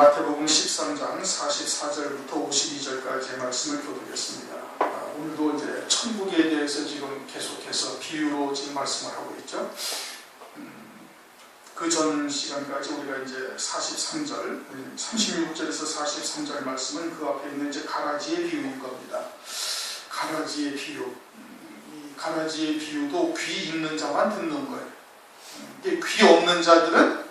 마태복음 13장 44절부터 52절까지의 말씀을 교독했습니다. 오늘도 이제 천국에 대해서 지금 계속해서 비유로 지금 말씀을 하고 있죠. 그 전 시간까지 우리가 이제 43절, 36절에서 43절 말씀은 그 앞에 있는 이제 가라지의 비유인 겁니다. 가라지의 비유. 이 가라지의 비유도 귀 있는 자만 듣는 거예요. 귀 없는 자들은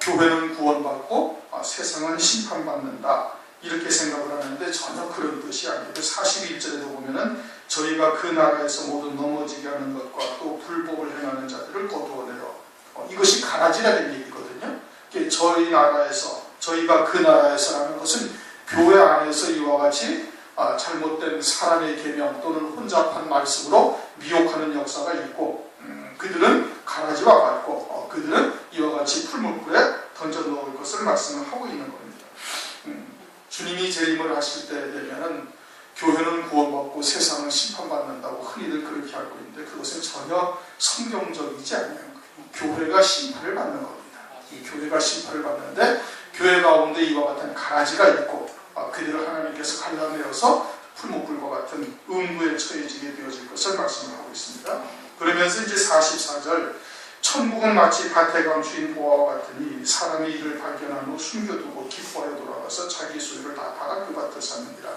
교회는 구원받고 세상은 심판받는다 이렇게 생각을 하는데 전혀 그런 뜻이 아니에요. 41절에도 보면은 저희가 그 나라에서 모두 넘어지게 하는 것과 또 불법을 행하는 자들을 거두어내어 이것이 가라지라는 얘기거든요. 저희 나라에서 저희가 그 나라에서라는 것은 교회 안에서 이와 같이 잘못된 사람의 계명 또는 혼잡한 말씀으로 미혹하는 역사가 있고 그들은 가라지와 같고 그들은 이와 같이 풀무불에 던져놓을 것을 말씀을 하고 있는 겁니다. 주님이 재림을 하실 때 되면은 교회는 구원받고 세상은 심판받는다고 흔히들 그렇게 알고 있는데 그것은 전혀 성경적이지 않아요. 교회가 심판을 받는 겁니다. 이 교회가 심판을 받는데 교회 가운데 이와 같은 가라지가 있고 그들을 하나님께서 갈라내어서 풀무불과 같은 음부에 처해지게 되어질 것을 말씀을 하고 있습니다. 그러면서 이제 44절 천국은 마치 밭에 감추인 보화와 같으니 사람이 이를 발견한 후 숨겨두고 기뻐하여 돌아가서 자기 소유를 다 팔아 그 밭을 샀느니라.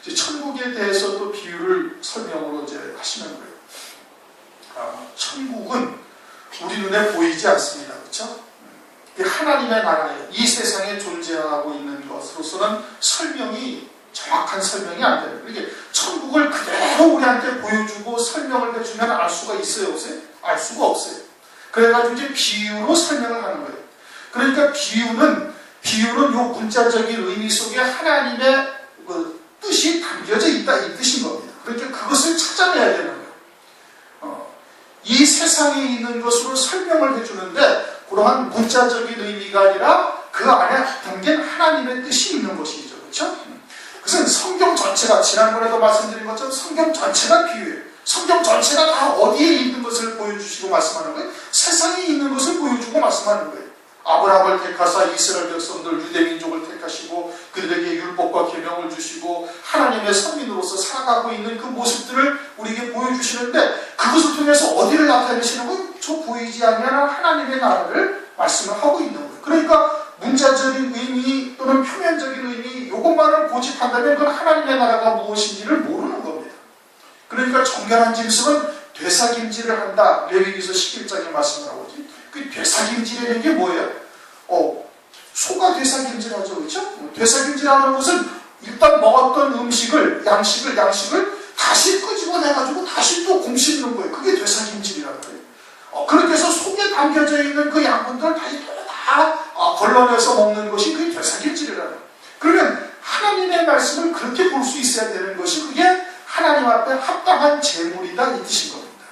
이제 천국에 대해서 또 비유를 설명으로 이제 하시는 거예요. 천국은 우리 눈에 보이지 않습니다. 그렇죠? 하나님의 나라예요. 이 세상에 존재하고 있는 것으로서는 정확한 설명이 안 돼요. 이게 천국을 그대로 우리한테 보여주고 설명을 해주면 알 수가 있어요, 없어요? 알 수가 없어요. 그래가지고 이제 비유로 설명을 하는 거예요. 그러니까 비유는 요 문자적인 의미 속에 하나님의 그 뜻이 담겨져 있다 이 뜻인 겁니다. 그러니까 그것을 찾아내야 되는 거예요. 이 세상에 있는 것으로 설명을 해주는데 그러한 문자적인 의미가 아니라 그 안에 담긴 하나님의 뜻이 있는 것이죠. 그렇죠? 그것은 성경 전체가 지난번에도 말씀드린 것처럼 성경 전체가 비유예요. 성경 전체가 다 어디에 있는 것을 보여주시고 말씀하는 거예요? 세상에 있는 것을 보여주고 말씀하는 거예요. 아브라함을 택하사 이스라엘 백성들 유대민족을 택하시고 그들에게 율법과 계명을 주시고 하나님의 선민으로서 살아가고 있는 그 모습들을 우리에게 보여주시는데 그것을 통해서 어디를 나타내시는 거예요? 저 보이지 않는 하나님의 나라를 말씀을 하고 있는 거예요. 그러니까 문자적인 의미 또는 표면적인 의미 이것만을 고집한다면 그건 하나님의 나라가 무엇인지를 모르는 겁니다. 그러니까 정결한 짐승은 되사김질을 한다. 레위기서 11장에 말씀을 하고 있지. 그 되사김질이라는 게 뭐예요? 소가 되사김질하죠. 그렇죠? 되사김질하는 것은 일단 먹었던 양식을 다시 끄집어내가지고 다시 또 곰씹는 거예요. 그게 되사김질이라는 거예요. 그렇게 해서 속에 담겨져 있는 그 양분들을 다시 다 걸러내서 먹는 것이 그게 되사김질이라는 거예요. 그러면 하나님의 말씀을 그렇게 볼 수 있어야 되는 것이 그게 하나님 앞에 합당한 제물이다 이 뜻인 겁니다.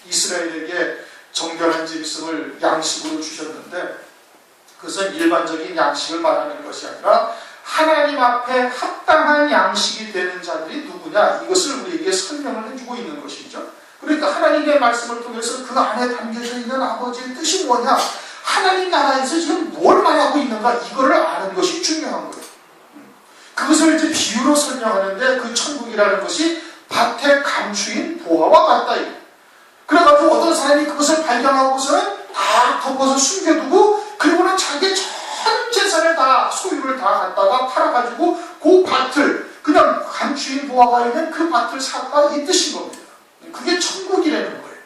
이스라엘에게 정결한 짐승을 양식으로 주셨는데 그것은 일반적인 양식을 말하는 것이 아니라 하나님 앞에 합당한 양식이 되는 자들이 누구냐 이것을 우리에게 설명을 해주고 있는 것이죠. 그러니까 하나님의 말씀을 통해서 그 안에 담겨져 있는 아버지의 뜻이 뭐냐 하나님 나라에서 지금 뭘 말하고 있는가 이거를 아는 것이 중요한 거예요. 그것을 이제 비유로 설명하는데 그 천국이라는 것이 밭에 감추인 보화와 같다. 그래가지고 어떤 사람이 그것을 발견하고서는 다 덮어서 숨겨두고 그리고는 자기의 전 재산을 다 소유를 다 갖다가 팔아가지고 그 밭을 그냥 감추인 보화가 있는 그 밭을 샀다 이 뜻인 겁니다. 그게 천국이라는 거예요.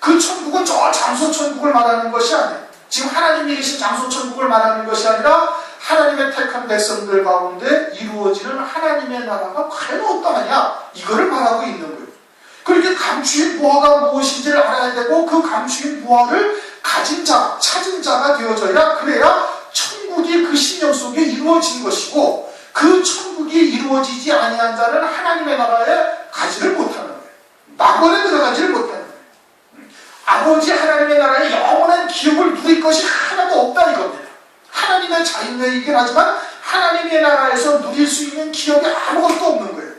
그 천국은 저 장소천국을 말하는 것이 아니에요. 지금 하나님이 계신 장소천국을 말하는 것이 아니라 하나님의 택한 백성들 가운데 이루어지는 하나님의 나라가 과연 어떠하냐 이거를 말하고 있는 거예요. 그렇게 감추인 보화가 무엇인지를 알아야 되고 그 감추인 보화를 가진 자, 찾은 자가 되어져야 그래야 천국이 그 신령 속에 이루어진 것이고 그 천국이 이루어지지 아니한 자는 하나님의 나라에 가지를 못하는 거예요. 낙원에 들어가지를 못하는 거예요. 아버지 하나님의 나라에 영원한 기업을 누릴 것이 하나도 없다 이겁니다. 하나님의 자유이긴 하지만 하나님의 나라에서 누릴 수 있는 기업이 아무것도 없는 거예요.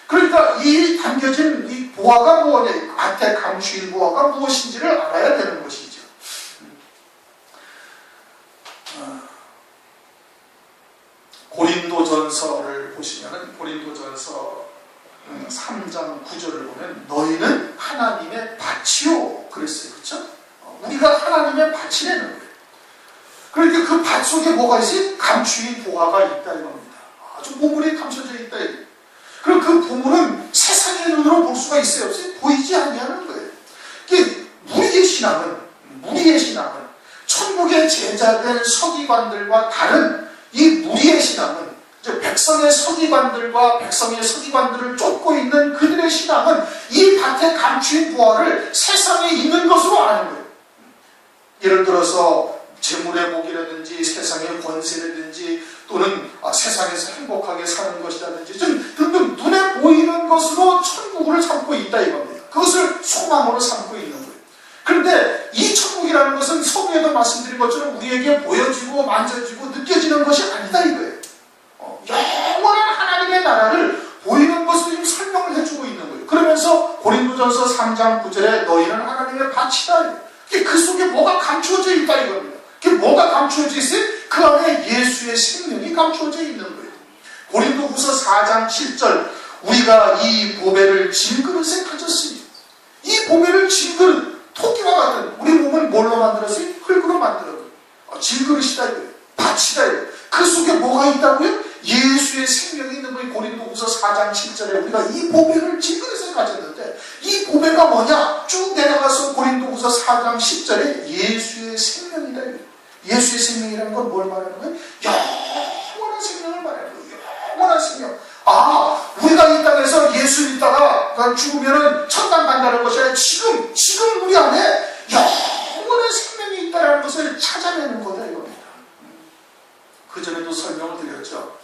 그러니까 이 담겨진 이 보화가 뭐냐, 밭에 감추인 보화가 무엇인지를 알아야 되는 것이죠. 고린도전서를 보시면은 고린도전서 3장 9절을 보면 너희는 하나님의 밭이요 그랬어요. 그렇죠? 우리가 하나님의 밭이라는 거예요. 그러니까 그 밭 속에 뭐가 있어요? 감추인 보화가 있다 이겁니다. 아주 보물이 감춰져 있다. 그럼 그 보물은 세상의 눈으로 볼 수가 있어요? 없어요? 보이지 아니하는 거예요. 우리의 신앙은 천국의 제자된 서기관들과 다른 이 무리의 신앙은 백성의 서기관들과 백성의 서기관들을 쫓고 있는 그들의 신앙은 이 밭에 감추인 보화를 세상에 있는 것으로 아는 거예요. 예를 들어서 재물의 복이라든지 세상의 권세라든지 또는 세상에서 행복하게 사는 것이라든지 등등 눈에 보이는 것으로 천국을 삼고 있다 이겁니다. 그것을 소망으로 삼고 있는 거예요. 그런데 이 천국이라는 것은 서두에도 말씀드린 것처럼 우리에게 보여지고 만져지고 느껴지는 것이 아니다 이거예요. 영원한 하나님의 나라를 보이는 것으로 지금 설명을 해주고 있는 거예요. 그러면서 고린도전서 3장 9절에 너희는 하나님의 밭이다. 그 속에 뭐가 감추어져 있다 이겁니다. 그게 뭐가 감추어져 있어요? 그 안에 예수의 생명이 감추어져 있는 거예요. 고린도후서 4장 7절 우리가 이 보배를 질그릇에 가졌으니 이 보배를 질그릇 토끼와 같은 우리 몸은 뭘로 만들었어요? 흙으로 만들었어요. 질그릇이다 이거예요. 밭이다 이거예요. 그 속에 뭐가 있다고요? 예수의 생명이 있는 거예요. 고린도후서 4장 7절에 우리가 이 보배를 질그릇에 가졌는데 이 보배가 뭐냐? 쭉 내려가서 고린도후서 4장 10절에 예수의 생명이다 이거예요. 예수의 생명이라는 건 뭘 말하는 거예요? 영원한 생명을 말하는 거예요. 영원한 생명. 우리가 이 땅에서 예수 믿다가 죽으면은 천당 간다는 것이 아니라 지금 우리 안에 영원한 생명이 있다는 것을 찾아내는 거다 이겁니다. 그전에도 설명을 드렸죠.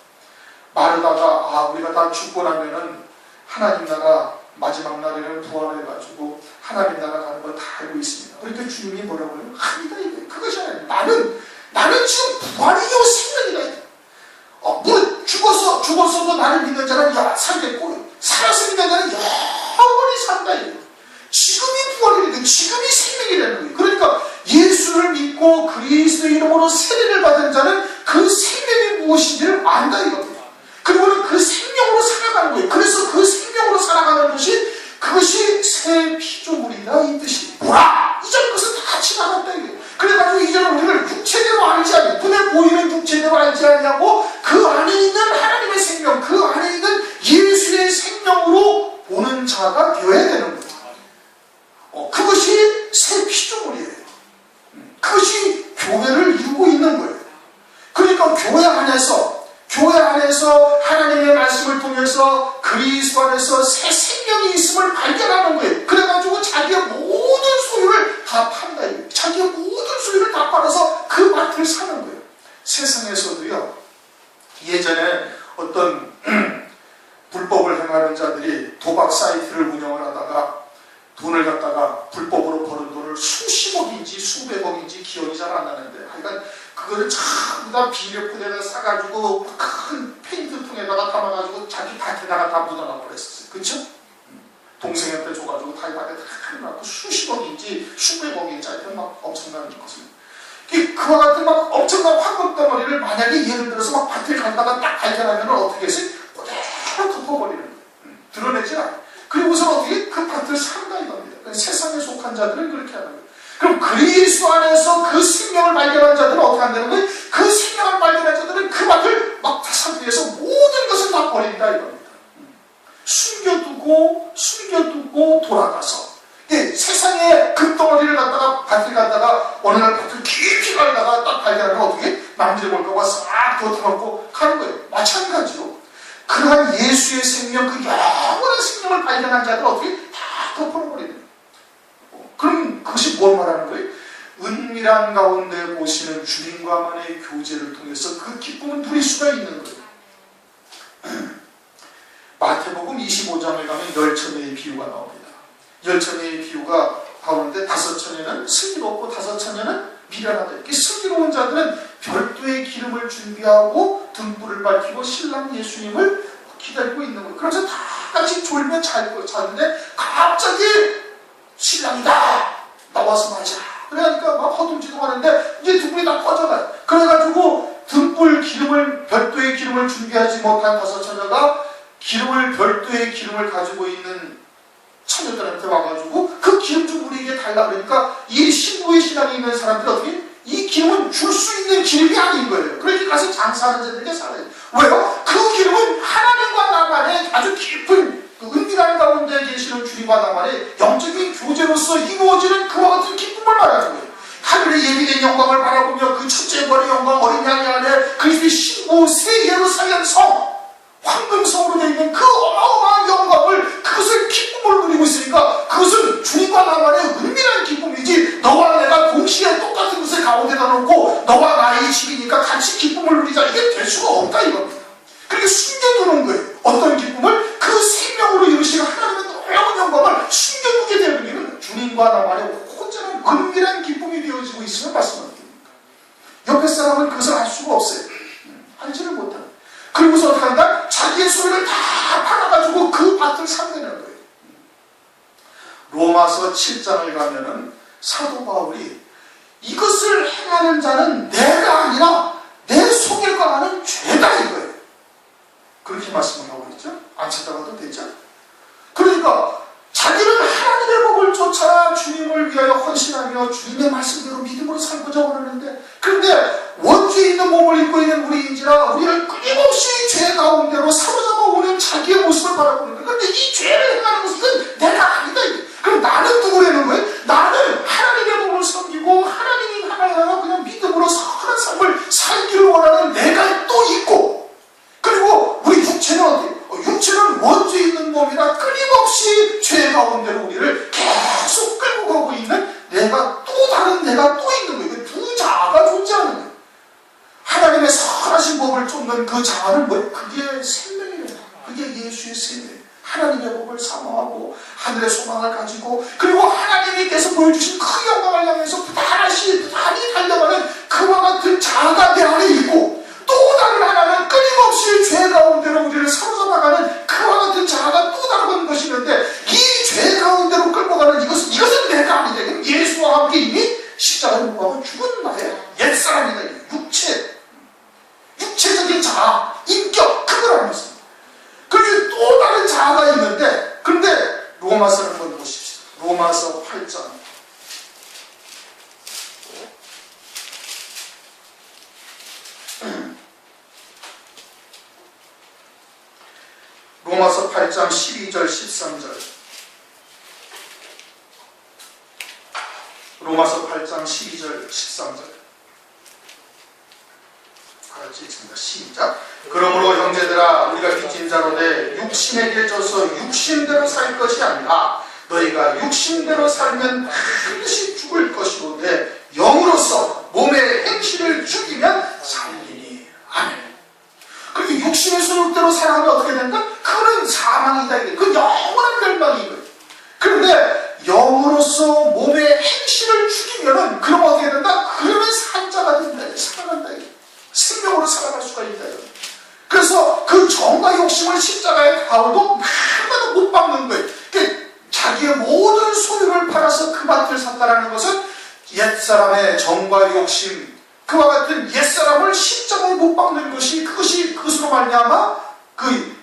마르다가 우리가 다 죽고 나면은 하나님 나라 마지막 날에는 부활해가지고 하나님 나라 가는 걸 다 알고 있습니다. 그러니까 주님이 뭐라고 해요? 아니다 이거예요. 그것이 아니에요. 나는 지금 부활이요 생명이다. 죽었어도 나를 믿는 자는 살겠고 살아서 믿는 자는 영원히 산다 이거예요. 지금이 부활이라는 지금이 생명이라는 거예요. 그러니까 예수를 믿고 그리스도의 이름으로 세례를 받은 자는 그 생명이 무엇인지를 안다 이겁니다. 그리고는 그 생명으로 살아가는 거예요. 그래서 그 생명으로 살아가는 것이 그것이 새 피조물이다 이 뜻이 뭐라? 이전 것은 다 지나갔다 이거예요. 그래가지고 이제는 우리를 육체대로 알지 않냐 눈에 보이는 육체대로 알지 않냐고 그 안에 있는 하나님의 생명 그 안에 있는 예수의 생명으로 보는 자가 되어야 되는 거예요. 그것이 새 피조물이에요. 그것이 교회를 이루고 있는 거예요. 그러니까 교회 안에서 하나님의 말씀을 통해서 그리스도 안에서 새 생명이 있음을 발견하는 거예요. 그래가지고 자기의 모든 소유를 다 판다. 자기의 모든 소유를 다 팔아서 그 밭을 사는 거예요. 세상에서도요. 예전에 어떤 불법을 행하는 자들이 도박 사이트를 운영을 하다가 돈을 갖다가 불법으로 버는 돈을 수십억인지 수백억인지 기억이 잘 안 나는데 하여간 그거를 전부 다 비료포대에다 싸가지고 큰 페인트통에다가 담아가지고 자기 밭에다가 다 묻어놔 버렸었어요. 그쵸? 동생한테 줘가지고 자기 밭에 다 해놓고 수십억인지 수백억인지 하여튼 막 엄청난 것을 그와 같은 막 엄청난 황금 덩어리를 만약에 예를 들어서 막 밭을 간다가 딱 발견하면 어떻게 했어요? 그대로 덮어버리는 거예요. 드러내지 않아요. 그리고서 어떻게 그 밭을 산다 이겁니다. 세상에 속한 자들은 그렇게 하는 거예요. 그럼 그리스도 안에서 그 생명을 발견한 자들은 어떻게 한다는 거예요? 그 생명을 발견한 자들은 그 밭을 막 다사기 위해서 모든 것을 다 버린다 이겁니다. 숨겨두고 돌아가서 세상에 금덩어리를 갖다가 밭을 갖다가 어느 날 밭을 깊이 가다가 딱 발견하면 어떻게 남들이 볼까봐 싹 덮어놓고 가는 거예요. 마찬가지로 그러한 예수의 생명 그 영원한 생명을 발견한 자들은 어떻게 다 덮어버리는 거예요. 그럼 그것이 뭘 말하는 거예요? 은밀한 가운데 보시는 주님과만의 교제를 통해서 그 기쁨을 누릴 수가 있는 거예요. 마태복음 25장에 가면 열처녀의 비유가 나옵니다. 열처녀의 비유가 나오는데 5처녀는 슬기롭고 5처녀는 미련하다. 이렇게 슬기로운 자들은 별도의 기름을 준비하고 등불을 밝히고 신랑 예수님을 기다리고 있는 거예요. 그래서 다 같이 졸며 자는데 갑자기 신랑이다 나와서 맞아. 그러니까 막 허둥지둥 하는데 이제 등불이 다 꺼져가요. 그래가지고 별도의 기름을 달라 그러니까 이 신부의 신앙이 있는 사람들이 어떻게 이 기름은 줄 수 있는 기름이 아닌 거예요. 그러니까 가서 장사하는 자들에게 살아요. 왜요? 그 기름은 하나님과 나만의 아주 깊은 그 은밀한 가운데 계시는 주님과 나만의 영적인 교제로서 이루어지는 그와 같은 기쁨을 말하는 거예요. 하늘의 예비된 영광을 바라보며 그 첫째 벌의 영광 어린 양이 안에 그리스도의 신부 새 예루살렘 성 황금성으로 되어 있는 그 어마어마한 영광을 그것을 기쁨을 누리고 있으니까 그것은 주님과 나만의 은밀한 기쁨이지 너와 내가 동시에 똑같은 것을 가운데다 놓고 너와 나의 집이니까 같이 기쁨을 누리자 이게 될 수가 없다 이겁니다. 그렇게 숨겨두는 거예요. 어떤 기쁨을? 그 생명으로 이루시는 하나님의 놀라운 영광을 숨겨두게 되는 주님과 나만의 혼자는 은밀한 기쁨이 되어지고 있음을 말씀합니다. 옆에 사람은 그것을 알 수가 없어요. 알지를 못하는. 그리고서 어떻게 한다? 자기의 소유를 다 팔아가지고 그 밭을 산다는 거예요. 로마서 7장을 가면은 사도 바울이 이것을 행하는 자는 내가 아니라 내 속에 거하는 죄다 이거예요. 그렇게 말씀을 하고 있죠. 안 찾아가도 되죠. 그러니까 자기는 하나님의 법을 쫓아 주님을 위하여 헌신하며 주님의 말씀대로 믿음으로 살고자 원하는데 그런데 원죄에 있는 몸을 입고 있는 우리인지라 우리를 끊임없이 죄 가운데로 사로잡아 오는 자기의 모습을 바라보는 거예요. 그런데 이 죄를 행하는 것은 내가 아니다. 그럼 나는 누구라는 거예요? 나는 하나님의 법을 섬기고 하나님이 하나님과 그냥 믿음으로 선한 삶을 살기를 원하는 내가 또 있고 그리고 우리 육체는 어때요? 육체는 원죄 있는 몸이라 끊임없이 죄 가운데로 우리를 계속 끌고 가고 있는 내가 또 다른 내가 또 있는 거예요. 두 자아가 존재하는 거예요. 하나님의 선하신 법을 쫓는 그 자아는 뭐예요? 그게 생명이래요. 그게 예수의 생명이에요. 하나님의 법을 사모하고 하늘의 소망을 가지고 그리고 하나님께서 보여주신 그 영광을 향해서 부단히 달려가는 그와 같은 자아가 내 안에 있고 또 다른 하나는 끊임없이 죄 가운데로 우리를 사로잡아가는 그와 같은 자아가 또 다른 것이 있는데 이 죄 가운데로 끌고 가는 이것은 내가 아니다. 예수와 함께 이미 십자가에 못 박아 죽은 나의 옛사람이다. 육체적인 자아, 인격, 그걸 알았습니다. 그리고 또 다른 자아가 있는데 그런데 로마서를 한번 보십시오. 로마서 8장 로마서 8장 12절 13절 로마서 8장 12절 13절 같이 읽습니다. 시작. 그러므로 형제들아 우리가 빚진 자로 돼 육신에게 져서 육신대로 살 것이 아니라 너희가 육신대로 살면 반드시 죽을 것이로되 영으로서 몸의 행실을 죽이면 살리니. 아멘. 그리고 육신의 소욕대로 살아가면 어떻게 된다? 그는 사망이다. 그 영원한 멸망이거든요. 그런데 영으로서 몸의 행실을 죽이면은 그럼 어떻게 된다? 그러면 산자가 된다. 살아간다. 생명으로 살아갈 수가 있다. 그래서 그 정과 욕심을 십자가에 가오도 날마다 못 박는 거예요. 자기의 모든 소유를 팔아서 그 밭을 샀다라는 것은 옛사람의 정과 욕심 그와 같은 옛사람을 십자가에 못 박는 것이 그것으로 말미암아 그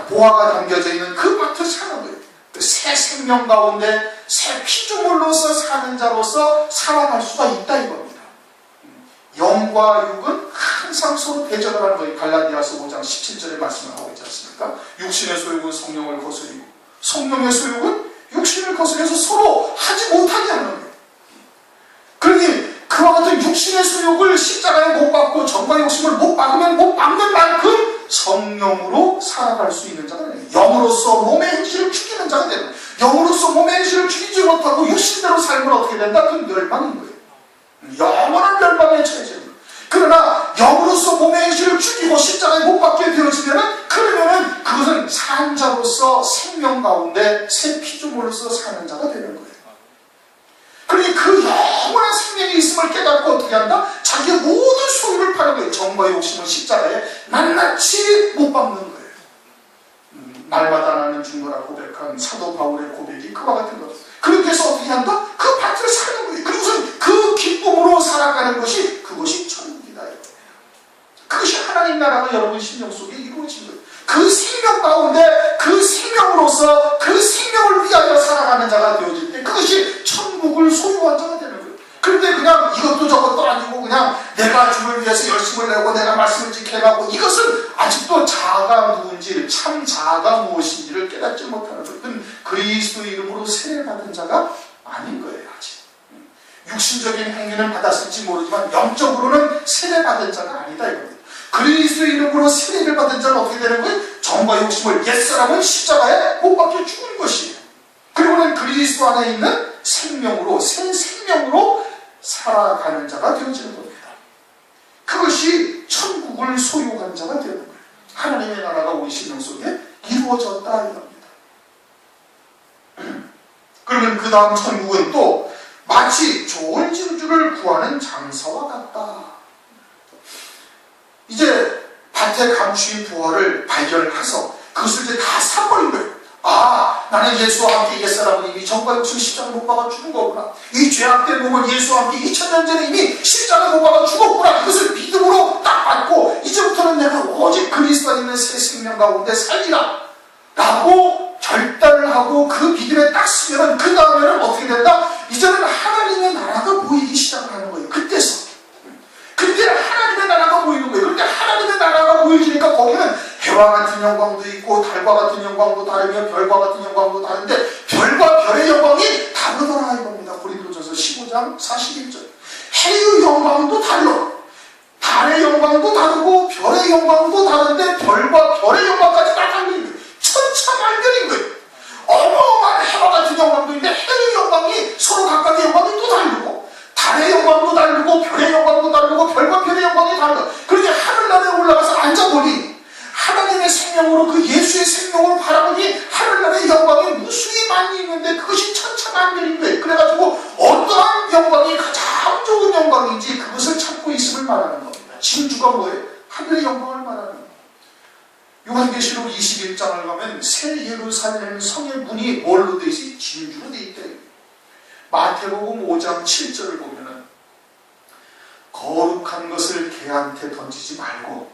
보화가 담겨져 있는 그 밭을 사는 거예요. 새 생명 가운데 새 피조물로서 사는 자로서 살아갈 수가 있다 이겁니다. 영과 육은 항상 서로 대적을 하는 거예요. 갈라디아서 5장 17절에 말씀을 하고 있지 않습니까? 육신의 소욕은 성령을 거스리고 성령의 소욕은 육신을 거스려서 서로 하지 못하게 하는 거예요. 그러니 그와 같은 육신의 소욕을 십자가에 못 박고 정과 욕심을 못 박으면 못 박는 만큼 성령으로 살아갈 수 있는 자가 되는 거예요. 영으로서 몸의 행실을 죽이는 자가 되는 거예요. 영으로서 몸의 행실을 죽이지 못하고 육신대로 살면 어떻게 된다? 그건 멸망인 거예요. 영원한 멸망에 처해지는 거예요. 그러나 영으로서 몸의 행실을 죽이고 십자가에 못 박게 되어지면은 그러면은 그것은 산 자로서 생명 가운데 새 피조물로서 사는 자가 되는 거예요. 그러니 그 영원한 생명이 있음을 깨닫고 어떻게 한다? 자기의 모든 소유를 파는 거예요. 정과 욕심은 십자가에 낱낱이 못 박는 거예요. 날마다 나는 죽노라 고백한 사도 바울의 고백이 그와 같은 것. 그렇게 해서 어떻게 한다? 그 밭을 사는 거예요. 그리고선 그 기쁨으로 살아가는 것이 그것이 천국이다. 그것이 하나님 나라가 여러분 심령 속에 이루어진 거예요. 그 생명 가운데 그 생명으로서 그 생명을 위하여 살아가는 자가 되어질 때 그것이 천국 천국을 소유한 자가 되는 거예요. 그런데 그냥 이것도 저것도 아니고 그냥 내가 주를 위해서 열심을 내고 내가 말씀을 지켜가고 이것은 아직도 자아가 누군지, 참 자아가 무엇인지를 깨닫지 못하는 거예요. 그건 그리스도 이름으로 세례받은 자가 아닌 거예요. 아직 육신적인 행위는 받았을지 모르지만 영적으로는 세례받은 자가 아니다 이겁니다. 그리스도 이름으로 세례를 받은 자는 어떻게 되는 거예요? 정과 욕심을 옛사람은 십자가에 못 박혀 죽은 것이에요. 그리고는 그리스도 안에 있는 생명으로, 새 생명으로 살아가는 자가 되어지는 겁니다. 그것이 천국을 소유한 자가 되는 거예요. 하나님의 나라가 우리 심령 속에 이루어졌다 이겁니다. 그러면 그 다음 천국은 또 마치 좋은 진주를 구하는 장사와 같다. 이제 밭에 감추인 부화를 발견을 해서 그것을 이제 다 사버린 거예요. 아, 나는 예수와 함께 옛사람은 이미 정과 욕심 십자가 못 박아 죽은 거구나. 이 죄악된 몸은 예수와 함께 2000년 전에 이미 십자가 못 박아 죽었구나. 그것을 믿음으로 딱 받고 이제부터는 내가 오직 그리스도 안에 있는 새 생명 가운데 살리라 라고 결단을 하고 그 믿음에 딱 쓰면은 그 다음에는 어떻게 된다? 이제는 하나님의 나라가 보이기 시작을 하는 거예요. 그때서. 그때 하나님의 나라가 보이는 거예요. 그런데 하나님의 나라가 보여지니까 거기는 해와 같은 영광도 있고 달과 같은 영광도 다르며 별과 같은 영광도 다른데 별과 별의 영광이 다르더라 이겁니다. 고린도전서 15장 41절. 해의 영광도 달라. 달의 영광도 다르고 별의 영광도 다른데 별과 별의 영광까지 다 다른 거예요. 천차만별인 거예요. 어마어마한 해와 같은 영광도 있는데 해의 영광이 서로 각각의 영광이 또 다르고 달의 영광도 다르고 별의 영광도 다르고 별과 별의 영광이 다르고 그런데 하늘나라에 올라가서 앉아보니 하나님의 생명으로 그 예수의 생명으로 바라보니 하늘나라의 영광이 무수히 많이 있는데 그것이 천차만별인 거예요. 그래가지고 어떠한 영광이 가장 좋은 영광인지 그것을 찾고 있음을 말하는 겁니다. 진주가 뭐예요? 하늘의 영광을 말하는 겁니다. 요한계시록 21장을 가면 새 예루살렘 성의 문이 뭘로 되어 있어요? 진주로 되어 있다. 마태복음 5장 7절을 보면은 거룩한 것을 개한테 던지지 말고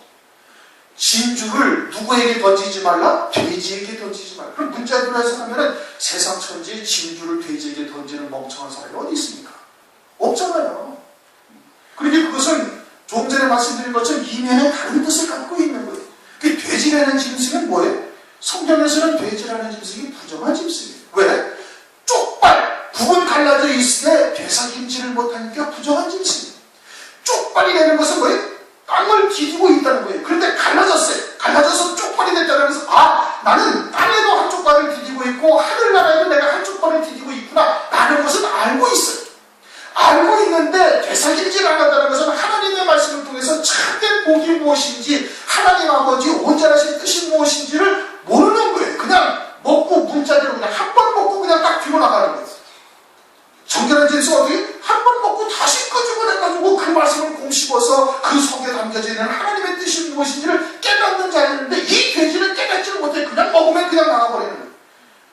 진주를 누구에게 던지지 말라? 돼지에게 던지지 말라. 그럼 문자대로 해석하면은 세상 천지에 진주를 돼지에게 던지는 멍청한 사람이 어디 있습니까? 없잖아요. 그러니까 그것은 조금 전에 말씀드린 것처럼 이면에 다른 뜻을 갖고 있는 거예요. 그 돼지라는 짐승은 뭐예요? 성경에서는 돼지라는 짐승이 부정한 짐승이에요. 왜? 쪽발, 구분 갈라져 있을 때 되새김질을 못하니까 부정한 짐승이에요. 쪽발이 되는 것은 뭐예요? 땅을 디디고 있다는 거예요. 그런데 갈라졌어요. 갈라져서 쪽발이 됐다는 것은 아, 나는 땅에도 한쪽 발을 디디고 있고 하늘나라에도 내가 한쪽 발을 디디고 있구나 라는 것은 알고 있어요. 알고 있는데 되새김질 안 한다는 것은 하나님의 말씀을 통해서 참된 복이 무엇인지 하나님 아버지 온전하신 뜻이 무엇인지를 모르는 거예요. 그냥 먹고 문자대로 그냥 한 번 먹고 그냥 딱 뒤로 나가는 거예요. 정결한 진수 어떻게? 한 번 먹고 다시 끄집어내가지고 그 말씀을 공씹어서 그 속에 담겨져 있는 하나님의 뜻이 무엇인지를 깨닫는 자였는데 이 돼지는 깨닫지를 못해 그냥 먹으면 그냥 나가버리는 거예요.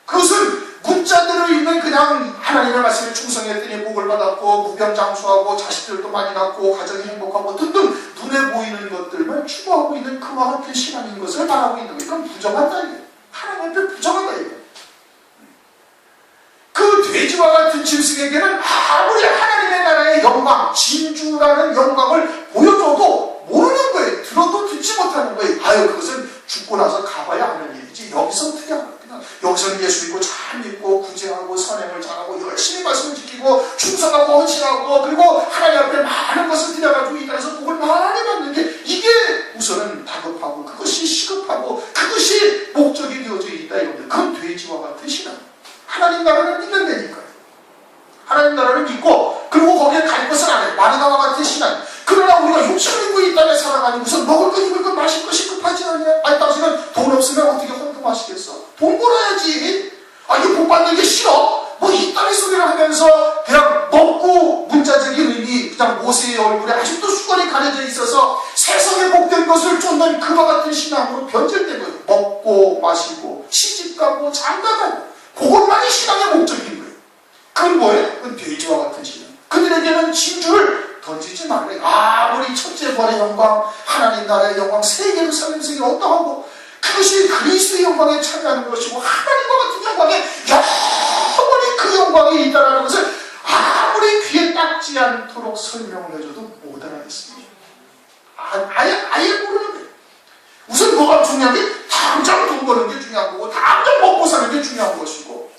그것은 문자대로 있는 그냥 하나님의 말씀에 충성했더니 복을 받았고 무병장수하고 자식들도 많이 낳고 가정이 행복하고 등등 눈에 보이는 것들만 추구하고 있는 그와 같은 신앙인 것을 말하고 있는 거예요. 그건 부정하다 이거예요. 하나님 앞에 부정하다 이거예요. 그 돼지와 같은 짐승에게는 아무리 하나님의 나라의 영광, 진주라는 영광을 보여줘도 모르는 거예요. 들어도 듣지 못하는 거예요. 아유, 그것은 죽고 나서 가봐야 하는 일이지. 여기서 어떻게 하나? 여기서는 예수 믿고 잘 믿고 구제하고 선행을 잘하고 열심히 말씀을 지키고 충성하고 헌신하고 그리고 하나님 앞에 많은 것을 드려가지고 이 땅에서 복을 많이 받는 게 이게 우선은 다급하고 그것이 시급하고 그것이 목적이 되어져 있다 이겁니다. 그건 돼지와 같은 신앙. 하나님 나라를 믿는다니까요. 하나님 나라를 믿고 그리고 거기에 갈 것은 안 해. 마르다와 같은 신앙. 그러나 우리가 육신을 입고 이 땅에 살아가니 무슨 먹을 것 입을 것 마실 것이 급하지 않냐? 아니 당신은 돈 없으면 어떻게 헌금하시겠어? 돈 벌어야지. 아 이거 복 받는 게 싫어? 뭐 이 땅의 소리를 하면서 그냥 먹고 문자적인 의미 그냥 모세의 얼굴에 아직도 수건이 가려져 있어서 세상에 복된 것을 쫓는 그와 같은 신앙으로 변질된 거예요. 먹고 마시고 시집가고 장가가고 그것만이 신앙의 목적인 거예요. 그건 뭐예요? 그건 돼지와 같은 신앙. 그들에게는 진주를 던지지 말래. 아무리 첫째 벌의 영광, 하나님 나라의 영광, 새 예루살렘 성이 어떠하고 그것이 그리스도의 영광에 차지하는 것이고 하나님과 같은 영광에 영원히 그 영광이 있다는 것을 깨닫지 않도록 설명을 해줘도 못 알아듣습니다. 아예 모르는 거예요. 우선 뭐가 중요한 게 당장 돈 버는 게 중요한 거고 당장 먹고 사는 게 중요한 것이고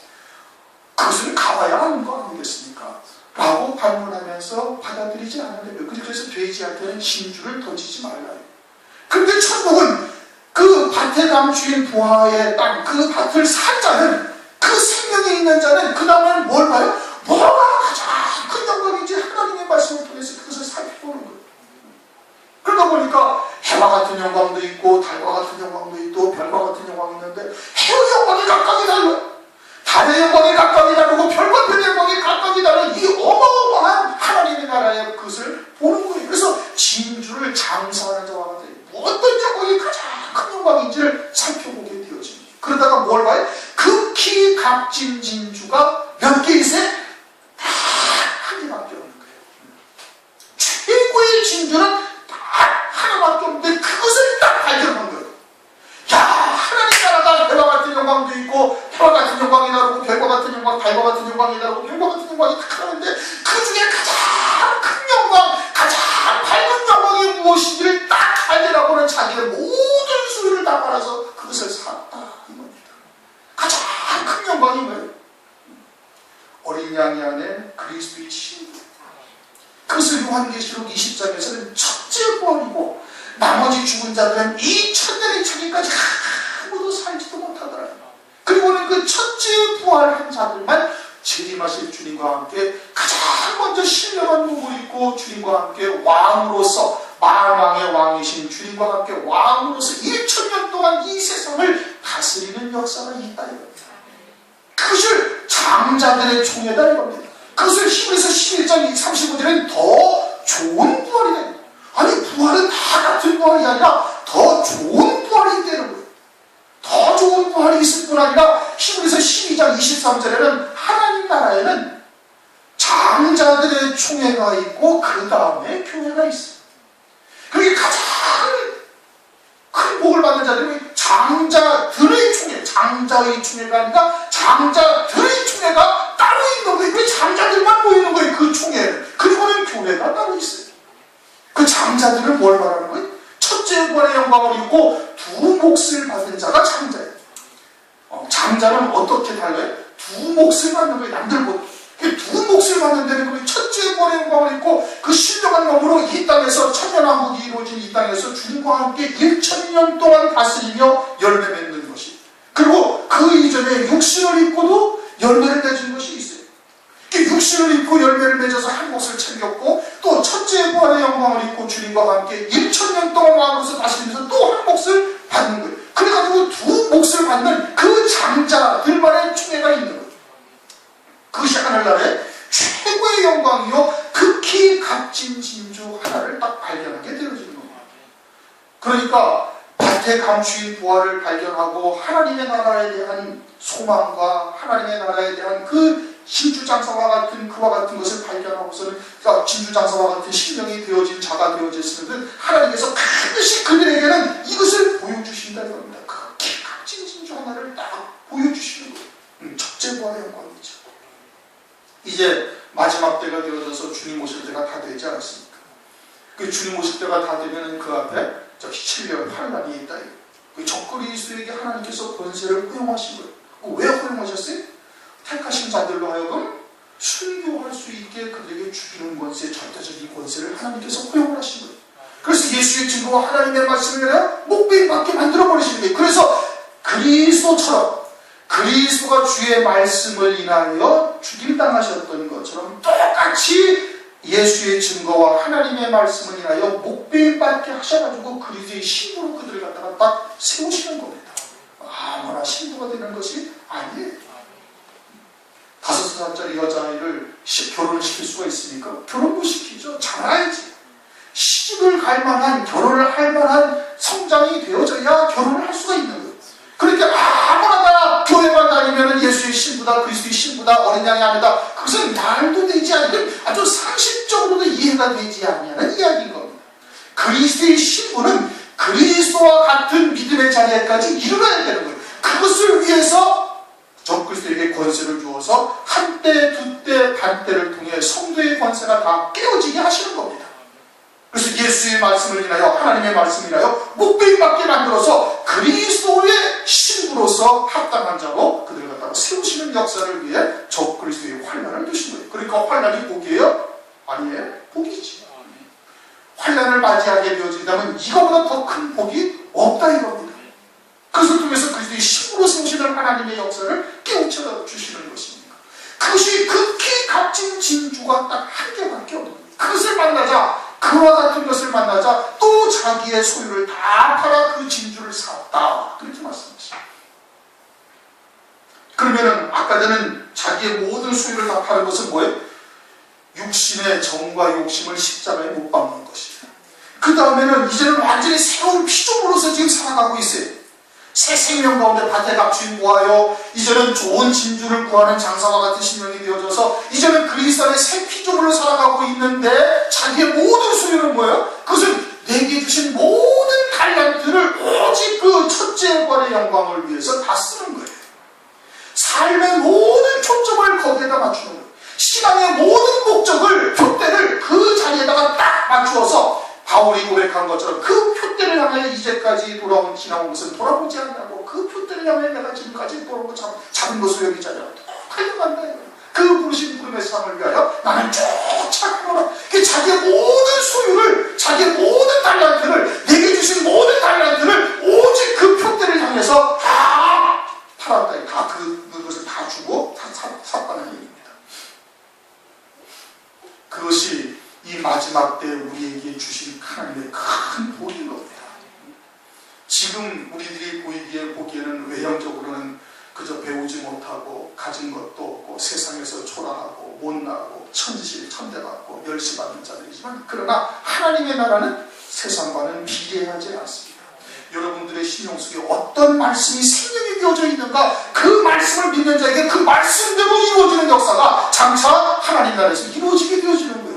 그것은 가봐야 하는 거 아니겠습니까? 라고 반문하면서 받아들이지 않는다며. 그래서 돼지한테는 진주를 던지지 말라요. 그런데 천국은 그 밭에 감추인 부하의 땅, 그 밭을 산 자는, 그 생명이 있는 자는 그 다음에는 뭘 봐요? 뭐가 가장 큰 영광인지 하나님의 말씀을 통해서 그것을 살펴보는 거예요. 그러다 보니까 해와 같은 영광도 있고 달과 같은 영광도 있고 별과 같은 영광이 있는데 해의 영광이 각각이 달라요. 달의 영광이 각각이 다르고 별과 별의 영광이 각각이 다른 이 어마어마한 하나님의 나라의 것을 보는 거예요. 그래서 진주를 장사하는 자와 같아요. 어떤 영광이 가장 큰 영광인지를 살펴보게 되어집니다. 그러다가 뭘 봐요? 극히 값진 진주가 몇 개 있어요? 다 한 개밖에 없는 거예요. 최고의 진주는 다 하나밖에 없는데 그것을 딱 발견한 거예요. 야, 하나님 나라가 해와 같은 영광도 있고 해와 같은 영광이 다르고 별과 같은 영광, 달과 같은 영광이 다르고 별과 같은 영광이 다 다른데 그 중에 가장 큰 영광, 가장 밝은 영광이 무엇인지를 딱 발견하고는 자기의 모든 수요를 다 팔아서 그것을 샀다 이 겁니다. 가장 큰 영광이 뭐예요? 어린 양이 안에 그리스도의 신부. 그것을 요한계시록 20장에서는 첫째 부활이고 나머지 죽은 자들은 2000년이 차기까지 아무도 살지도 못하더라. 그리고는 그 첫째 부활한 자들만 재림하실 주님과 함께 가장 먼저 신령한 몸을 입고 주님과 함께 왕으로서 만왕의 왕이신 주님과 함께 왕으로서 1000년 동안 이 세상을 다스리는 역사가 있다 이겁니다. 그것을 장자들의 총회다 이겁니다. 그것을 히브리서 11장 35절에는 더 좋은 부활이다. 아니 부활은 다 같은 부활이 아니라 더 좋은 부활이 되는 거예요. 더 좋은 부활이 있을 뿐 아니라 히브리서 12장 23절에는 하나님 나라에는 장자들의 총회가 있고 그 다음에 교회가 있어요. 그게 가장 큰 복을 받는 자들이 장자들의 총회, 장자의 총회가 아니라 장자들의 총회가 따로 있는 거예요. 왜 장자들만 모이는 거예요? 그 총회는. 그리고는 교회가 따로 있어요. 그 장자들은 뭘 말하는 거예요? 첫째 부활의 영광을 입고 두 몫을 받은 자가 장자예요. 장자는 어떻게 달라요? 두 몫을 받는 거예요. 남들보다. 두 몫을 받는다는 거예요. 첫째 부활의 영광을 입고 그 신령한 몸으로 이 땅에서 천년왕국이 이루어진 이 땅에서 주님과 함께 1000년 동안 다스리며 열매 맺는 것이. 그리고 그 이전에 육신을 입고도 열매를 맺은 것이 있어요. 육신을 입고 열매를 맺어서 한 몫을 챙겼고 또 첫째 부활의 영광을 입고 주님과 함께 1000년 동안 왕으로서 다스리면서 또 한 몫을 받는 거예요. 그래가지고 두 몫을 받는 그 장자들만의 총회가 있는 거예요. 그것이 하늘나라의 최고의 영광이요 극히 값진 진주 하나를 딱 발견하게 되어지는 겁니다. 그러니까 밭에 감추인 부활을 발견하고 하나님의 나라에 대한 소망과 하나님의 나라에 대한 그 진주장사와 같은 그와 같은 것을 발견하고서는 그러니까 진주장사와 같은 신령이 되어진 자가 되어졌으면 하나님께서 반드시 그들에게는 이것을 보여주신다는 겁니다. 극히 값진 진주 하나를 딱 보여주시는 거예요. 첫째 부활의 영광이죠. 이제 마지막 때가 되어져서 주님 오실 때가 다 되지 않았습니까? 그 주님 오실 때가 다 되면 그 앞에 저 시칠년 환란이 있다. 그 적그리스도에게 하나님께서 권세를 허용하신 거예요. 왜 허용하셨어요? 택하신 자들로 하여금 순교할 수 있게 그들에게 주기는 권세, 절대적인 권세를 하나님께서 허용을 하신 거예요. 그래서 예수의 증거와 하나님의 말씀을 내가 목베이 받게 만들어버리시는 거예요. 그래서 그리스도처럼 그리스도가 주의 말씀을 인하여 죽임당하셨던 것처럼 똑같이 예수의 증거와 하나님의 말씀을 인하여 목베이 받게 하셔가지고 그리스도의 신부로 그들을 갖다가 딱 세우시는 겁니다. 아무나 신부가 되는 것이 아니에요. 5살짜리 여자아이를 결혼을 시킬 수가 있습니까? 결혼도 시키죠. 잘해야지. 시집을 갈 만한, 결혼을 할 만한 성장이 되어져야 결혼을 할 수가 있는 거예요. 그러니까 아무나 다 교회만 다니면 예수의 신부다, 그리스도의 신부다, 어린 양이 아니다. 그것은 말도 되지 않는 아주 상식적으로도 이해가 되지 않는 이야기인 겁니다. 그리스도의 신부는 그리스도와 같은 믿음의 자리에까지 이르러야 되는 거예요. 그것을 위해서 적그리스도에게 그리스도의 권세를 주어서 한때, 두때, 반때를 통해 성도의 권세가 다 깨어지게 하시는 겁니다. 그래서 예수의 말씀을 인하여, 하나님의 말씀을 인하여 목배임받게 만들어서 그리스도의 신부로서 합당한 자로 그들을 갖다가 세우시는 역사를 위해 적 그리스도의 환난을 주신 거예요. 그러니까 환난이 복이에요? 아니에요? 복이지. 환난을 맞이하게 되어진다면 이거보다 더 큰 복이 없다 이겁니다. 그것을 통해서 그리스도의 신부로 세우시는 하나님의 역사를 깨우쳐 주시는 것입니다. 그것이 극히 값진 진주가 딱 한 개밖에 없는 거예요. 그것을 만나자, 그와 같은 것을 만나자 또 자기의 소유를 다 팔아 그 진주를 샀다. 그렇게 말씀하십니다. 그러면은 아까 전에 자기의 모든 소유를 다 파는 것은 뭐예요? 육신의 정과 욕심을 십자가에 못 박는 것이에요. 그 다음에는 이제는 완전히 새로운 피조물로서 지금 살아가고 있어요. 새 생명 가운데 밭에 값주인 구하여 이제는 좋은 진주를 구하는 장사와 같은 신명이 되어져서 이제는 그리스도 안에 새 피조물로 살아가고 있는데 자기의 모든 소유는 뭐예요? 그것은 내게 주신 모든 달란트를 오직 그 첫째 번의 영광을 위해서 다 쓰는 거예요. 삶의 모든 초점을 거기에다 맞추는 거예요. 신앙의 모든 목적을, 표대를 그 자리에다가 딱 맞추어서 바울이 고백한 것처럼 그 표대를 향해 이제까지 돌아온 지나온 것은 돌아보지 않냐고, 그 표대를 향해 내가 지금까지 돌아온 것 잡은 것을 여기지 않냐고 달려간다. 그 부르신 부름의 삶을 위하여 나는 쫓아가노라. 자기의 모든 소유를, 자기의 모든 달란트를, 내게 주신 모든 달란트를 오직 그 표대를 향해서 다 팔았다. 다 그것을 다 주고 다 샀다는 얘기입니다. 그것이 이 마지막 때 우리에게 주신 하나님의 큰 복인 겁니다. 지금 우리들이 보기에는 외형적으로는 그저 배우지 못하고 가진 것도 없고 세상에서 초라하고 못나고 천대받고 멸시받는 자들이지만, 그러나 하나님의 나라는 세상과는 비례하지 않습니다. 여러분들의 심령 속에 어떤 말씀이 생명이 되어져 있는가, 그 말씀을 믿는 자에게 그 말씀대로 이루어지는 역사가 장차 하나님 나라에서 이루어지게 되어지는 거예요.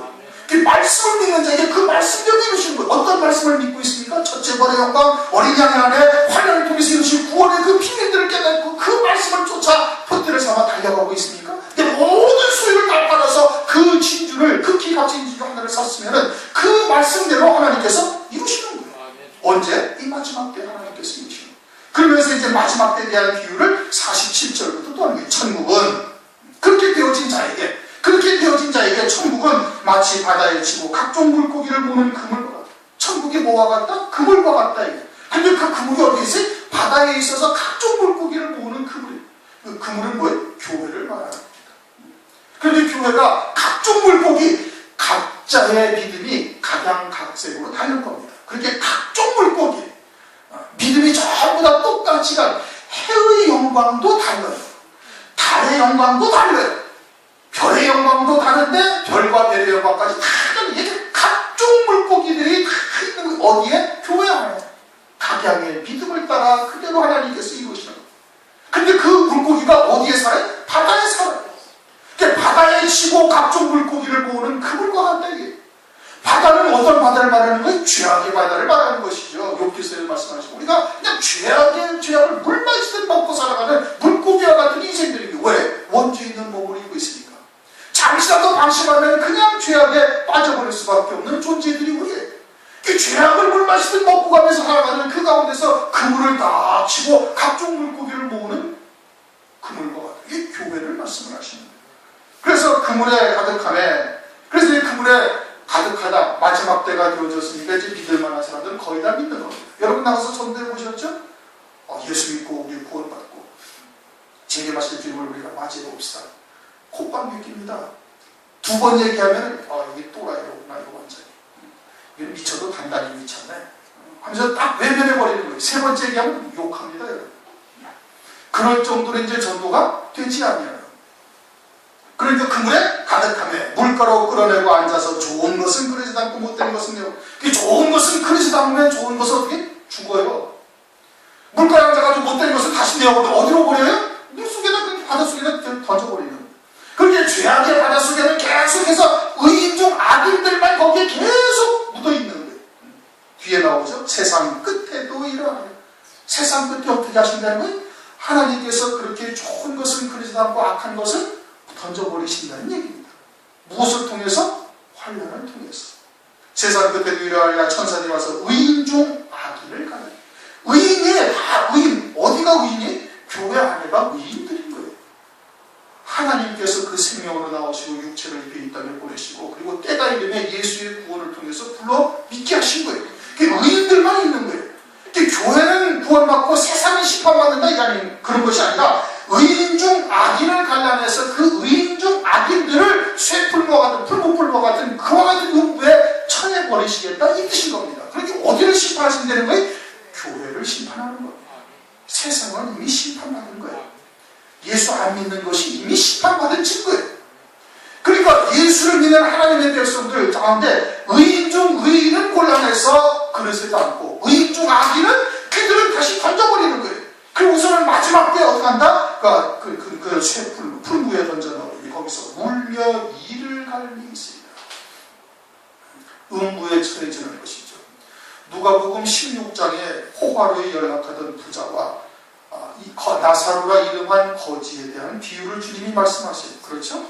그 말씀을 믿는 자에게 그 말씀대로 이루시는 거예요. 어떤 말씀을 믿고 있습니까? 첫째 번의 영광, 어린 양 안에 환난을 통해서 이루신 구원의 그 비밀들을 깨닫고 그 말씀을 쫓아 표대를 삼아 달려가고 있습니까? 모든 소유를 다 팔아서 그 진주를, 극히 값진 진주 하나를 샀으면 그 말씀대로 하나님께서 이루시는 거예요. 언제? 이 마지막 때 하나님께서 이루시는 거예요. 그러면서 이제 마지막 때에 대한 비유를 47절부터 또 하는 거예요. 천국은 그렇게 되어진 자에게 천국은 마치 바다에 치고 각종 물고기를 모는 그물과 같다. 천국이 뭐와 같다? 그물과 같다. 근데 그 그물이 어디에 있어요? 바다에 있어서 각종 물고기를 모으는 그물이에요. 그 그물은 뭐예요? 교회를 말합니다. 그런데 교회가 각종 물고기, 각자의 믿음이 각양각색으로 다른 겁니다. 그렇게 각종 물고기, 믿음이 전부 다 똑같이 간 해의 영광도 달라요. 달의 영광도 달라요. 별의 영광도 다른데 별과 별의 영광까지 다 다른, 이게 각종 물고기들이 다 있는 어디에? 교회 안에. 각양의 믿음을 따라 그대로 하나님께서 이루시는 거예요. 근데 그 물고기가 어디에 살아요? 바다에 살아요. 그러니까 바다에 치고 각종 물고기를 모으는 그물과 같다 이게. 바다는 어떤 바다를 말하는 거예요? 죄악의 바다를 말하는 것이죠. 욥기서에 말씀하시고 우리가 그냥 죄악을 물 마시듯 먹고 살아가는 물고기와 같은 인생들이에요. 왜? 원죄 있는 몸을 입고 있으니까. 잠시라도 방심하면 그냥 죄악에 빠져버릴 수밖에 없는 존재들이 우리예요. 그 죄악을 물 마시듯 먹고 가면서 살아가는 그 가운데서 그물을 다 치고 각종 물고기를 모으는 그물과 같아요. 이게 교회를 말씀을 하시는 거예요. 그래서 그물에 가득하네. 그래서 이 그물에 가득하다. 마지막 때가 되어졌으니까 이제 믿을 만한 사람들은 거의 다 믿는 겁니다. 여러분 나가서 전도해 보셨죠? 예수 믿고 우리 구원받고 재림하실 주님을 우리가 맞이해 봅시다. 콧방귀 낍니다. 두 번 얘기하면 이게 또라이로구나 이거 완전히. 이건 미쳐도 단단히 미쳤네 하면서 딱 외면해버리는 거예요. 세 번째 얘기하면 욕합니다. 여러분. 그럴 정도로 이제 전도가 되지 않냐요. 그러니까 그물에 가득하며 물가로 끌어내고 앉아서 좋은 것은 그러지도 않고 못된 것은 내고, 좋은 것은 그러지도 않으면 좋은 것은 어떻게? 죽어요. 물가에 앉아가지고 못된 것을 다시 내어버려. 어디로 버려요? 물속에다, 바닷속에다 던져버리는 거예요. 그렇게 죄악의 바닷속에는 계속해서 의인중 악인들만 거기에 계속 묻어있는 거예요. 뒤에 나오죠. 세상 끝에도 이러하네. 세상 끝에 어떻게 하신다는 거예요? 하나님께서 그렇게 좋은 것은 그러지 않고 악한 것은 던져버리신다는 얘기입니다. 무엇을 통해서? 환난을 통해서. 세상 끝에 유일하여 천사들이 와서 의인 중 악인을 가르쳐. 의인이 다 의인. 어디가 의인이? 교회 안에가 의인들인 거예요. 하나님께서 그 생명으로 나오시고 육체를 입혀 이 땅에 보내시고 그리고 때가 이르면 예수의 구원을 통해서 불러 믿게 하신 거예요. 그게 의인들만 있는 거예요. 교회는 구원받고 세상은 심판받는다 이게 그런 것이 아니라 의인 중 악인을 갈라내서 그 의인 중 악인들을 쇠풀과 같은 풀무풀과 같은 그와 같은 음부에 쳐내버리시겠다 이 뜻인 겁니다. 그러니까 어디를 심판하신다는 거예요? 교회를 심판하는 거예요. 세상은 이미 심판받은 거예요. 예수 안 믿는 것이 이미 심판받은 증거예요. 그러니까 예수를 믿는 하나님의 백성들 가운데 의인 중 의인은 골라내서 그러지도 않고 의인 중 악인은 그들은 다시 던져버리는 거예요. 그리고서는 마지막 때 어떻게 한다? 그 쇠풀, 풀무에 던져넣으니 거기서 울며 이를 갈리 있습니다. 음부에 처해지는 것이죠. 누가복음 16장에 호화로에 연락하던 부자와 나사로라 이름한 거지에 대한 비유를 주님이 말씀하세요. 그렇죠?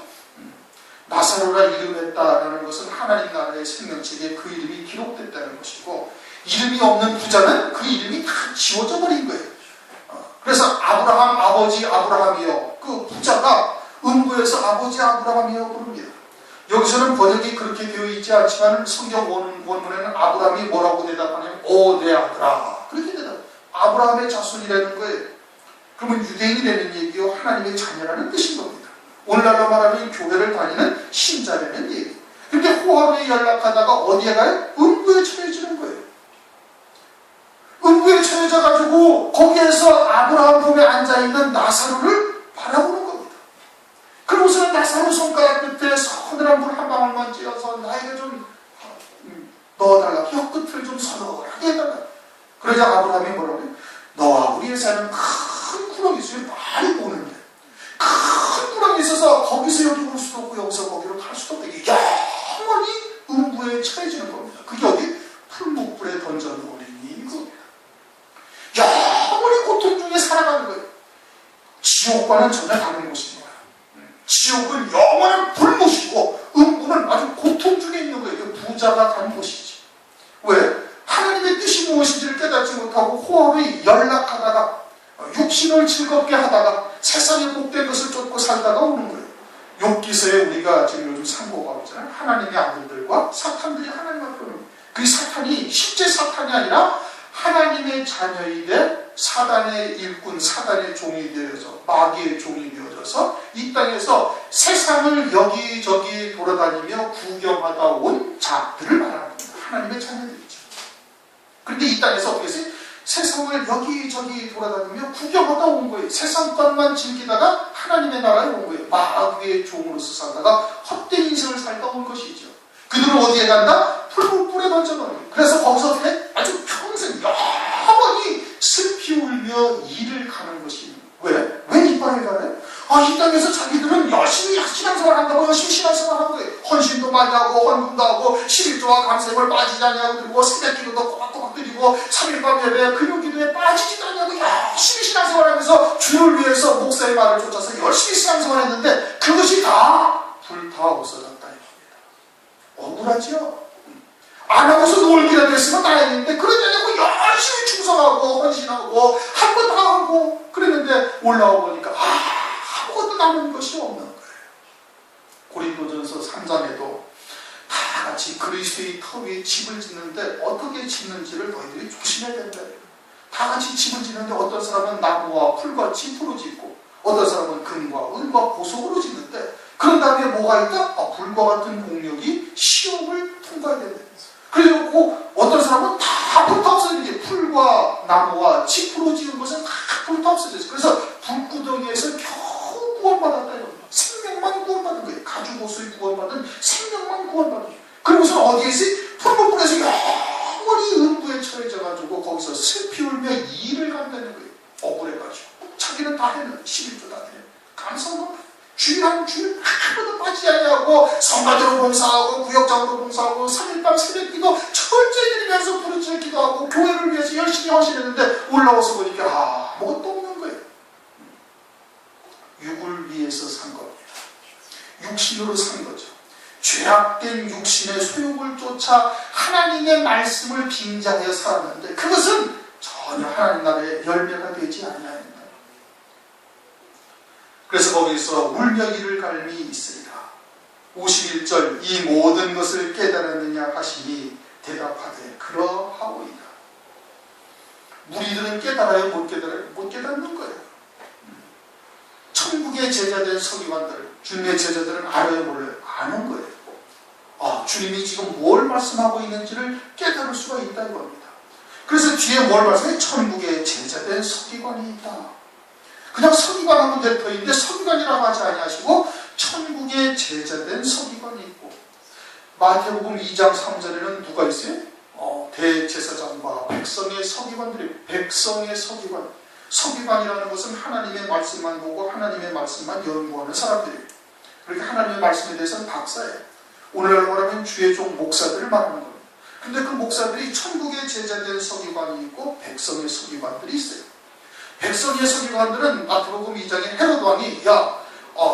나사로라 이름했다라는 것은 하나님 나라의 생명책에 그 이름이 기록됐다는 것이고 이름이 없는 부자는 그 이름이 다 지워져 버린 거예요. 그래서 아브라함 아버지 아브라함이요. 그 부자가 음부에서 아버지 아브라함이요 부릅니다. 여기서는 번역이 그렇게 되어 있지 않지만 성경 원문에는 아브라함이 뭐라고 대답하냐면 오 내 아들아 그렇게 대답해요. 아브라함의 자손이라는 거예요. 그러면 유대인이라는 얘기요 하나님의 자녀라는 뜻인 겁니다. 오늘날로 말하면 교회를 다니는 신자라는 얘기. 그런데 호화로에 연락하다가 어디에 가요? 음부에 처해지는 거예요. 음부에 처해져 가지고 거기에서 아브라함 품에 앉아있는 나사로를 바라보는 겁니다. 그러고서는 나사로 손가락 끝에 서늘한 물 한 방울만 찧어서 나에게 좀 넣어달라. 혀 끝을 좀 서늘하게 해달라. 그러자 아브라함이 뭐라고 해요? 너와 우리의 사는 큰 구렁이 있어요. 많이 보는데 큰 구렁이 있어서 거기서 여기 올 수도 없고 여기서 거기로 갈 수도 없고 이게 영원히 음부에 처해지는 겁니다. 그게 어디? 풀무불에 던져놓으리니 이겁니다. 영원히 고통 중에 살아가는 거예요. 지옥과는 전혀 다른 곳입니다. 지옥은 영원한 불못이고 음부는 아주 고통 중에 있는 거예요. 부자가 간 곳이지. 왜? 하나님의 뜻이 무엇인지를 깨닫지 못하고 호흡에 연락하다가 육신을 즐겁게 하다가 세상의 복된 것을 쫓고 살다가 오는 거예요. 욥기서에 우리가 지금 요즘 상고가 있잖아요. 하나님의 아들들과 사탄들이 하나님 앞에 오는 거예요. 그 사탄이 실제 사탄이 아니라 하나님의 자녀이되 사단의 일꾼, 사단의 종이 되어서 마귀의 종이 되어져서 이 땅에서 세상을 여기저기 돌아다니며 구경하다 온 자들을 말합니다. 하나님의 자녀들이죠. 그런데 이 땅에서 어떻게 했어요? 세상을 여기저기 돌아다니며 구경하다 온 거예요. 세상 것만 즐기다가 하나님의 나라에 온 거예요. 마귀의 종으로서 살다가 헛된 인생을 살다 온 것이죠. 그들은 어디에 간다? 풀무불에 던져놓은 거예요. 그래서 거기서 어떻게 아주 평생 영원히 슬피 울며 일을 가는 것입니다. 왜? 왜 이빨을 가나요? 이 땅에서 자기들은 열심히 신앙생활 한다고 열심히 신앙생활 하는 거예요. 헌신도 많이 하고 헌금도 하고 11조와 감사임을 빠지지 않냐고 드리고 새벽기도도 꼬박꼬박 드리고 3일밤 예배 금요기도에 빠지지도 않냐고 열심히 신앙생활하면서 주를 위해서 목사의 말을 쫓아서 열심히 신앙생활했는데 그것이 다 불타 없어졌다. 억울하지요? 안 하고서 놀기라도 했으면 다행인데 그러냐고 열심히 충성하고 헌신하고 한 번 다 하고 그랬는데 올라와 보니까 아무것도 남은 것이 없는 거예요. 고린도전서 3장에도 다 같이 그리스도의 터 위에 집을 짓는데 어떻게 짓는지를 너희들이 조심해야 된다. 다 같이 집을 짓는데 어떤 사람은 나무와 풀과 짚으로 짓고 어떤 사람은 금과 은과 보석으로 짓는데 그런 다음에 뭐가 있다? 불과 같은 공력이 시험을 통과해야 된다. 그리고 어떤 사람은 다 불타 없어지는 풀과 나무와 짚으로 지은 것은 다 불타 없어졌어요. 그래서 불구덩이에서 겨우 구원받았다. 생명만 구원받은 거예요. 가죽옷을 구원받은 생명만 구원받은 거예요. 그리고서 어디에 있어요? 풀무불에서 영원히 음부에 처해져가지고 거기서 슬피 울며 일을 간다는 거예요. 억울해가지고 자기는 다 했는데 11조 다 했는데 감사합니다. 주일 한 주일 하나도 빠지지 않냐고 성가대로 봉사하고 구역장으로 봉사하고 3일밤 새벽기도 철저히 드리면서 부르짖어 기도하고 교회를 위해서 열심히 하시는데 올라와서 보니까 아무것도 없는 거예요. 육을 위해서 산 겁니다. 육신으로 산 거죠. 죄악된 육신의 소욕을 쫓아 하나님의 말씀을 빙자하여 살았는데 그것은 전혀 하나님 나라의 열매가 되지 않냐입니다. 그래서 거기서 울며 이를 갈미 있으리라. 51절 이 모든 것을 깨달았느냐 하시니 대답하되 그러하오이다. 무리들은 깨달아요? 못 깨달아요? 못 깨닫는 거예요. 천국의 제자된 서기관들, 주님의 제자들은 알아요? 몰라요? 아는 거예요. 주님이 지금 뭘 말씀하고 있는지를 깨달을 수가 있다 이겁니다. 그래서 뒤에 뭘 말씀해? 천국의 제자된 서기관이 있다. 그냥 서기관 하면 될 터인데 서기관이라고 하지 아니하시고 천국의 제자된 서기관이 있고, 마태복음 2장 3절에는 누가 있어요? 대제사장과 백성의 서기관들이, 백성의 서기관. 서기관이라는 것은 하나님의 말씀만 보고 하나님의 말씀만 연구하는 사람들이에요. 그러니까 하나님의 말씀에 대해서는 박사예요. 오늘날로 말하면 주의 종 목사들을 말하는 겁니다. 근데 그 목사들이 천국의 제자된 서기관이 있고 백성의 서기관들이 있어요. 백성의 서기관들은 마태복음 2장에 헤롯 왕이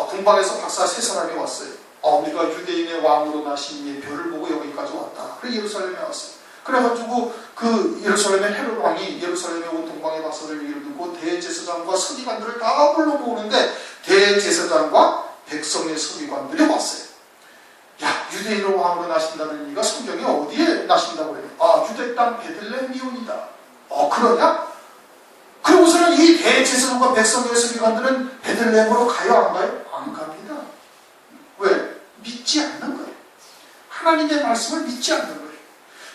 동방에서 박사 세 사람이 왔어요. 우리가 유대인의 왕으로 나신 이의 별을 보고 여기까지 왔다. 그래서 예루살렘에 왔어요. 그래가지고 그 예루살렘의 헤롯 왕이 예루살렘에 온 동방의 박사를 이루고 대제사장과 서기관들을 다 불러 모으는데 대제사장과 백성의 서기관들이 왔어요. 유대인으로 왕으로 나신다는 얘기가 성경에 어디에 나신다고 해요? 유대 땅 베들레헴이온이다. 그러냐? 그러고서는 이 대제사장과 백성의 서기관들은 베들레헴으로 가요? 안 가요? 안 갑니다. 왜? 믿지 않는 거예요. 하나님의 말씀을 믿지 않는 거예요.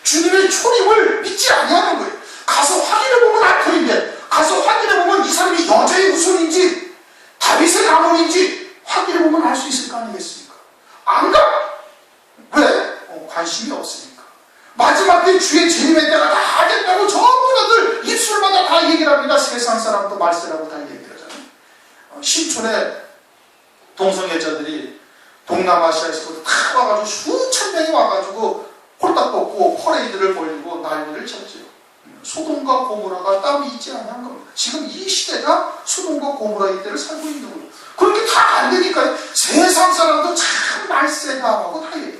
주님의 초림을 믿지 아니하는 거예요. 가서 확인해보면 알 터인데, 가서 확인해보면 이 사람이 여자의 후손인지 다윗의 가문인지 확인해보면 알 수 있을 거 아니겠습니까? 안 가! 왜? 관심이 없으니까. 마지막 때 주의 재림의 때가 다 됐다고 전부 다들 입술마다 다 얘기를 합니다. 세상 사람도 말세라고 다 얘기를 하잖아요. 신촌에 동성애자들이 동남아시아에서 다 와가지고 수천 명이 와가지고 홀딱 벗고 퍼레이드를 벌이고 난리를 쳤죠. 소돔과 고모라가 따로 있지 않은 겁니다. 지금 이 시대가 소돔과 고모라의 때를 살고 있는 거예요. 그렇게 다 안 되니까 세상 사람도 참 말세다 하고 다 얘기해요.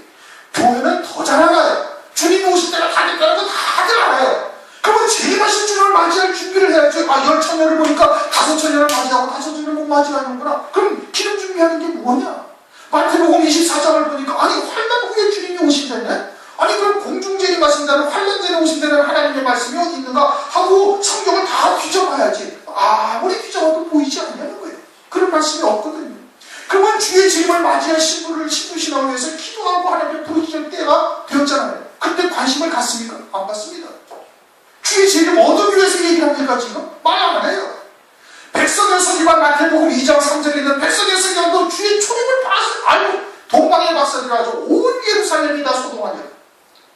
교회는 더 잘 알아요. 주님이 오실 때가 다 됐다는 거 다들 알아요. 그러면 재림하신 주님을 맞이할 준비를 해야죠. 10,000년을 보니까 5,000년을 맞이하고 5,000년을 못 맞이하는구나. 그럼 기름 준비하는 게 뭐냐? 마태복음 24장을 보니까 환난 후에 주님이 오신다네? 그럼 공중재림하신다는 환난 전에 오신다는 하나님의 말씀이 어디 있는가 하고 성경을 다 뒤져봐야지. 아무리 뒤져봐도 보이지 않냐는 거예요. 그런 말씀이 없거든요. 그러면 주의 재림을 맞이할 신부를 신부신앙을 위해서 기도하고 하나님을 부르짖을 때가 되었잖아요. 그때 관심을 갖습니까? 안 갖습니다. 주의 재림 얻기 위해서 얘기를 합니까 지금? 말 안 해요. 백성의 서기관 마태복음 2장 3절에 있는 백성의 서기관도 주의 초림을 알고 동방의 박사들이 아주 온 예루살렘이 다 소동하냐.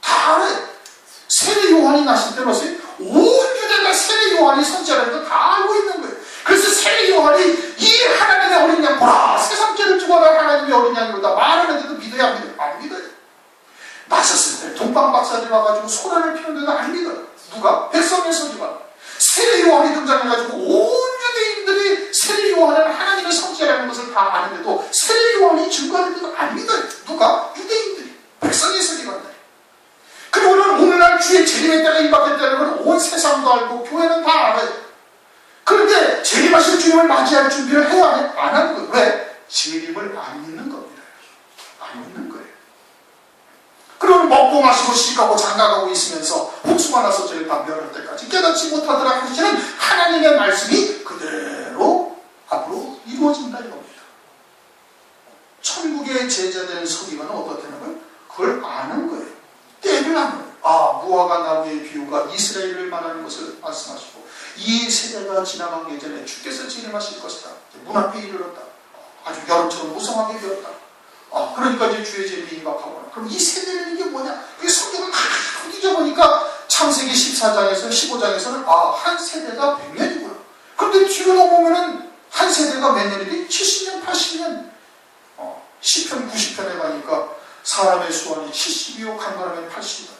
다 알아요. 세례 요한이 나실 때로 온 유대가 세례 요한이 선지자라는 거 다 알고 있는 거예요. 그래서 세례 요한이 이 하나님의 어린 양 보라 세상 죄를 죽어갈 하나님의 어린 양이로다 말하는데도 믿어야 안 믿어요? 안 믿어요. 나셨을 때 동방 박사들이 와가지고 소란을 피우는데도 안 믿어요. 누가? 백성의 서기관. 세례 요한이 등장해가지고 온 유대인들이 세례 요한은 하나님의 선지자라는 것을 다 아는데도 세례 요한이 증거하는데도 안 믿어요. 누가? 유대인들이. 백성의 서기관들. 그리고는 오늘날 주의 재림의 때가 임박했다는 건 온 세상도 알고 교회는 다 알아요. 그런데 재림하실 주님을 맞이할 준비를 해야 안 해? 안 하는 거예요. 왜? 재림을 안 믿는 겁니다. 안 믿는 거예요. 그럼 먹고 마시고 시가고 장가가고 있으면서 홍수가 나서 저희 다 멸할 때까지 깨닫지 못하더라 하시는 하나님의 말씀이 그대로 앞으로 이루어진다 이겁니다. 천국의 제자되는 서기관은 어떻다는 거예요? 그걸 아는 거예요. 때를 아는 거예요. 무화과 나무의 비유가 이스라엘을 말하는 것을 말씀하시고 이 세대가 지나가기 전에 주께서 재림하실 것이다. 문 앞에 이르렀다. 아주 여름처럼 무성하게 되었다. 그러니까 이제 주의 재림이 임박하거나. 그럼 이 세대는 이게 뭐냐? 그 성경을 다 뒤져보니까 창세기 14장에서 15장에서는 한 세대가 100년이구나. 그런데 뒤로 넘어오면은 한 세대가 몇 년이지? 70년, 80년. 시편 90편에 가니까 사람의 수완이 70이요 강건하면 80이다.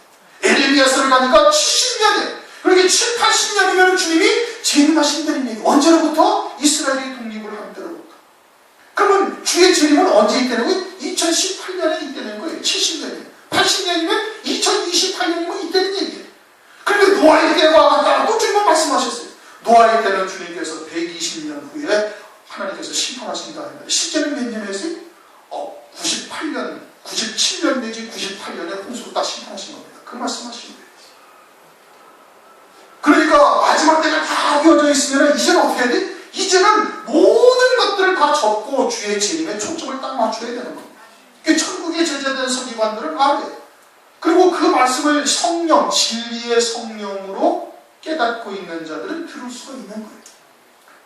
에레미야서를 가니까 70년이에요. 그러니까 7, 80년이면 주님이 재림하신다는 얘기. 언제로부터? 이스라엘이 독립을 한 때로부터. 노아의 때는 주님께서 120년 후에 하나님께서 심판하신다 했는데 실제는 몇 년 했어요? 98년, 97년 내지 98년에 홍수로 딱 심판하신 겁니다. 그 말씀하신 거예요. 그러니까 마지막 때가 다 이어져 있으면 이제는 어떻게 해야 돼? 이제는 모든 것들을 다 접고 주의 재림에 초점을 딱 맞춰야 되는 겁니다. 천국에 제재된 서기관들은 알아요. 그리고 그 말씀을 성령, 진리의 성령으로 깨닫고 있는 자들은 들을 수가 있는 거예요.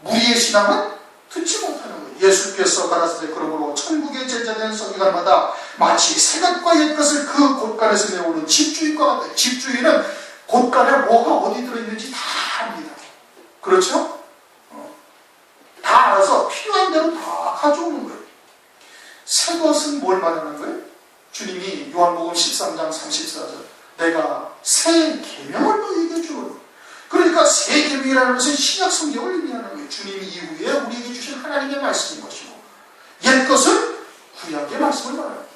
무리의 신앙은 듣지 못하는 거예요. 예수께서 가라사대 그러므로 천국에 제재된 서기관마다 마치 새것과 옛것을 그 곳간에서 내오는 집주인과 같아요. 집주인은 곳간에 뭐가 어디 들어있는지 다 압니다. 그렇죠? 다 알아서 필요한 대로 다 가져오는 거예요. 새 것은 뭘 말하는 거예요? 주님이 요한복음 13장 34절 내가 새 계명을 너희에게 주노라. 그러니까 새 계명이라는 것은 신약 성경을 의미하는 거예요. 주님 이후에 우리에게 주신 하나님의 말씀인 것이고 옛 것은 구약의 말씀을 말합니다.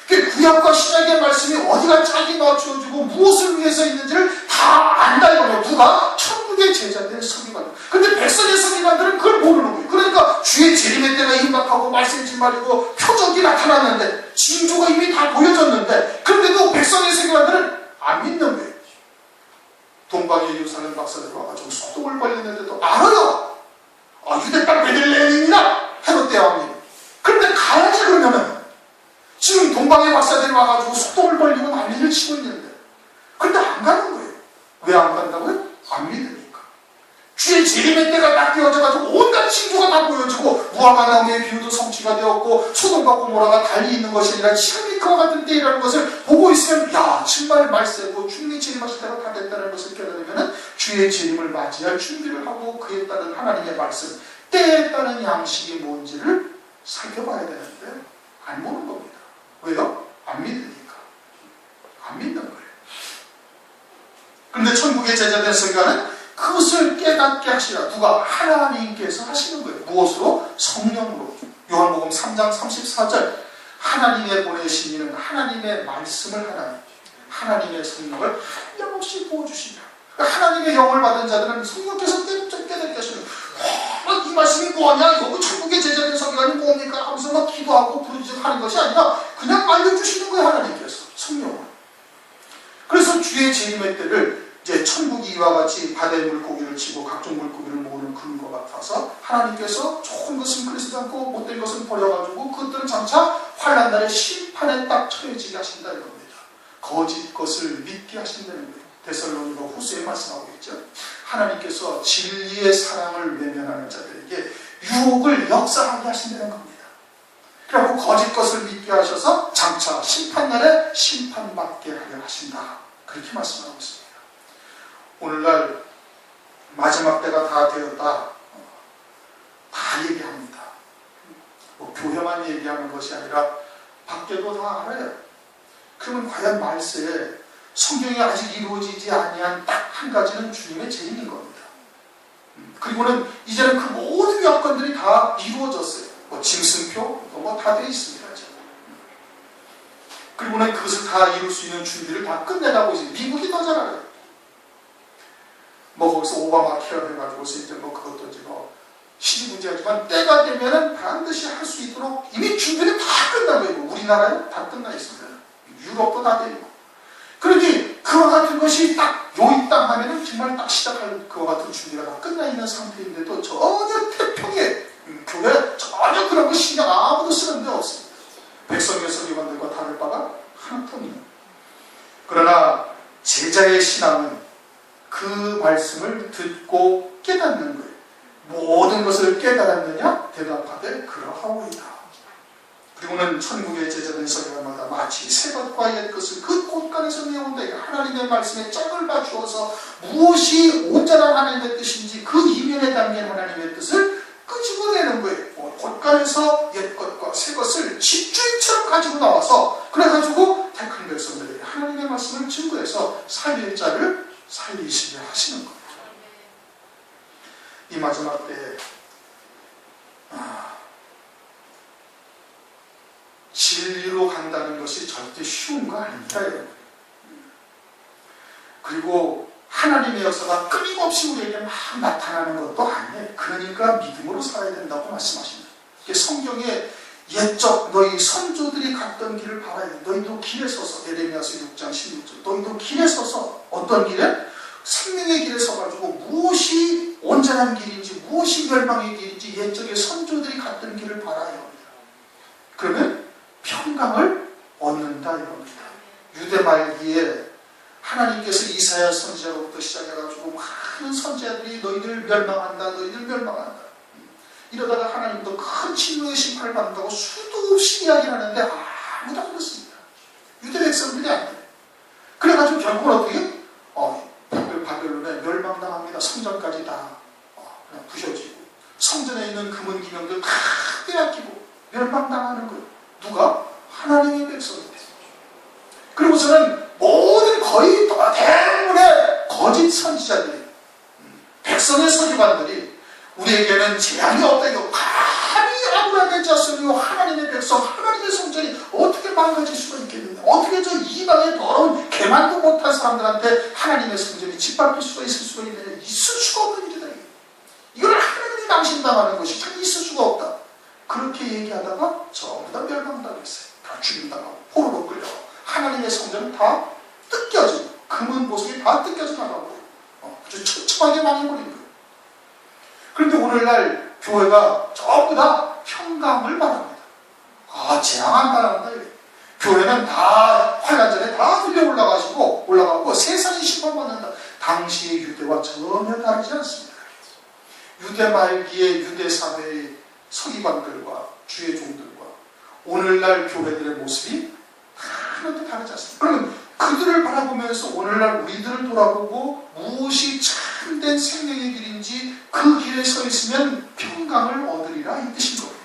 구약과 신약의 말씀이 어디가 짝이 맞춰지고 무엇을 위해서 있는지를 다 안다 이거예요. 누가? 천국의 제자들 서기관. 근데 백성의 서기관들은 그걸 모르는 거예요. 그러니까 주의 재림의 때가 임박하고 말씀이 말이고 표적이 나타났는데 징조가 이미 다 보여졌는데 그런데도 백성의 서기관들은 안 믿는 거예요. 동방의 예루살렘 박사들 와가지고 소동을 벌였는데도 알아요. 유대 땅 베들레헴이나 헤롯 대왕님. 그런데 가야지 그러면은 지금 동방의 박사들이 와가지고 소동을 벌리고 난리를 치고 있는데 그런데 안 가는 거예요. 왜 안 간다고요? 안 믿으니까. 주의 재림의 때가 딱 되어져가지고 온갖 징조가 다 보여지고 무화과나무의 비유도 성취가 되었고 소돔과 고모라가 달리 있는 것이 아니라 지금이 그와 같은 때이라는 것을 보고 있으면 정말 말세고 주님의 재림하실 때가 다 됐다는 것을 깨달으면 주의 재림을 맞이할 준비를 하고 그에 따른 하나님의 말씀 때에 따른 양식이 뭔지를 살펴봐야 되는데 안 보는 겁니다. 왜요? 안 믿으니까. 안 믿는 거예요. 그런데 천국의 제자된 서기관은 그것을 깨닫게 하시라. 누가? 하나님께서 하시는 거예요. 무엇으로? 성령으로. 요한복음 3장 34절 하나님의 보내신 이는 하나님의 말씀을 하나님의 성령을 한없이 부어주시라. 하나님의 영을 받은 자들은 성령께서 깨닫게 하시는 거예요. 이 말씀이 뭐냐? 여기 천국의 제자된 서기관이 뭡니까? 하면서 막 기도하고 부르짖하는 것이 아니라 그냥 알려주시는 거예요. 하나님께서 성령을. 그래서 주의 재림의 때를 이제 천국이 이와 같이 바다의 물고기를 치고 각종 물고기를 모으는 그런 것 같아서 하나님께서 좋은 것은 그리스지 않고 못된 것은 버려가지고 그것들은 장차 환난 날에 심판에 딱 처해지게 하신다는 겁니다. 거짓 것을 믿게 하신다는 거예요. 데살로니가 후서에 말씀하고 있죠. 하나님께서 진리의 사랑을 외면하는 자들에게 유혹을 역사하게 하신다는 겁니다. 그리고 거짓 것을 믿게 하셔서 장차 심판날에 심판받게 하려 하신다. 그렇게 말씀하고 있습니다. 오늘날 마지막 때가 다 되었다. 다 얘기합니다. 교회만 얘기하는 것이 아니라 밖에도 다 알아요. 그러면 과연 말세에 성경이 아직 이루어지지 아니한 딱 한 가지는 주님의 재림인 겁니다. 그리고는 이제는 그 모든 여건들이 다 이루어졌어요. 짐승표 다 되어 있습니다. 그리고는 그것을 다 이룰 수 있는 준비를 다 끝내가고 있어요. 미국이 더 잘 알아요. 거기서 오바마 케어 해가지고 이제 그것도 이제 시기 문제지만 때가 되면은 반드시 할 수 있도록 이미 준비는 다 끝난 거예요. 우리나라에 다 끝나 있습니다. 유럽도 다 되고. 그러니 그와 같은 것이 딱 요 땅 하면은 정말 딱 시작할 그와 같은 준비가 다 끝나 있는 상태인데도 전혀 태평에 교회 전혀 그런 거 신경 아무도 쓰는 데 없습니다. 백성의 서기관들과 다를 바가 하나도 없는. 그러나 제자의 신앙은 그 말씀을 듣고 깨닫는 거예요. 모든 것을 깨달았느냐? 대답하되 그러하오이다. 그리고는 천국의 제자된 서기관마다 마치 새 것과 옛 것을 그 곳간에서 내온다. 하나님의 말씀에 짝을 맞추어서 무엇이 온전한 하나님의 뜻인지 그 이면에 담긴 하나님의 뜻을 끄집어내는 거예요. 곳간에서 옛 것과 새 것을 집주인처럼 가지고 나와서 그래가지고 택한 백성들에게 하나님의 말씀을 증거해서 살릴 자를 살리시게 하시는 겁니다. 이 마지막 때에 진리로 간다는 것이 절대 쉬운 거 아닙니다. 그리고 하나님의 역사가 끊임없이 우리에게 막 나타나는 것도 아니에요. 그러니까 믿음으로 살아야 된다고 말씀하십니다. 성경에 옛적 너희 선조들이 갔던 길을 봐라. 너희도 길에 서서, 에레미야서 6장 16절, 너희도 길에 서서, 어떤 길에? 생명의 길에 서가지고 무엇이 온전한 길인지, 무엇이 멸망의 길인지 옛적의 선조들이 갔던 길을 봐라 이겁니다. 그러면 평강을 얻는다 이겁니다. 유대 말기에 하나님께서 이사야 선지자로부터 시작해가지고 많은 선지자들이 너희들 멸망한다, 너희들 멸망한다. 이러다가 하나님도 큰 진노의 심판을 받는다고 수도 없이 이야기를 하는데 아무도 안 그렇습니다. 유대 백성들이 안 돼요. 그래가지고 결국은 어떻게? 바벨론에 멸망당합니다. 성전까지 다 그냥 부셔지고 성전에 있는 금은 기명들 다 빼앗기고 멸망당하는 거예요. 누가? 하나님의 백성입니다. 그리고서는 모든 거의 대부분의 거짓 선지자들이, 백성의 서기관들이 우리에게는 재앙이 없다. 이거 감히 아브라함의 자손이요 하나님의 백성, 하나님의 성전이 어떻게 망가질 수가 있겠느냐. 어떻게 저 이방의 더러운 개만도 못한 사람들한테 하나님의 성전이 짓밟힐 수가 있을 수가 있느냐. 있을 수가 없는 일이다. 이걸 하나님이 망신당하는 것이 참 있을 수가 없다. 그렇게 얘기하다가 전부 다 멸망당했어요. 다 죽임당하고 포로로 끌려가고 하나님의 성전은 다 뜯겨지고 금은 보석이 다 뜯겨져 나가고 아주 처참하게 망해버린 거예요. 그런데 오늘날 교회가 전부 다 평강을 바랍니다. 재앙 안 바란다. 교회는 다 환란전에 다 들려 올라가고 세상이 심판받는다. 당시의 유대와 전혀 다르지 않습니다. 유대 말기의 유대 사회의 서기관들과 주의 종들과 오늘날 교회들의 모습이 하나도 다르지 않습니다. 그러면 그들을 바라보면서 오늘날 우리들을 돌아보고 무엇이 참된 생명의 길인지 그 길에 서 있으면 평강을 얻으리라 이 뜻인 겁니다.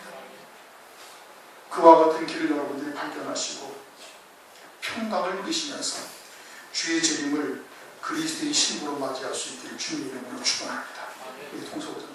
그와 같은 길을 여러분들이 발견하시고 평강을 누리시면서 주의 재림을 그리스도의 신부로 맞이할 수 있기를 주님의 이름으로 축원합니다. 우리 통성을 좀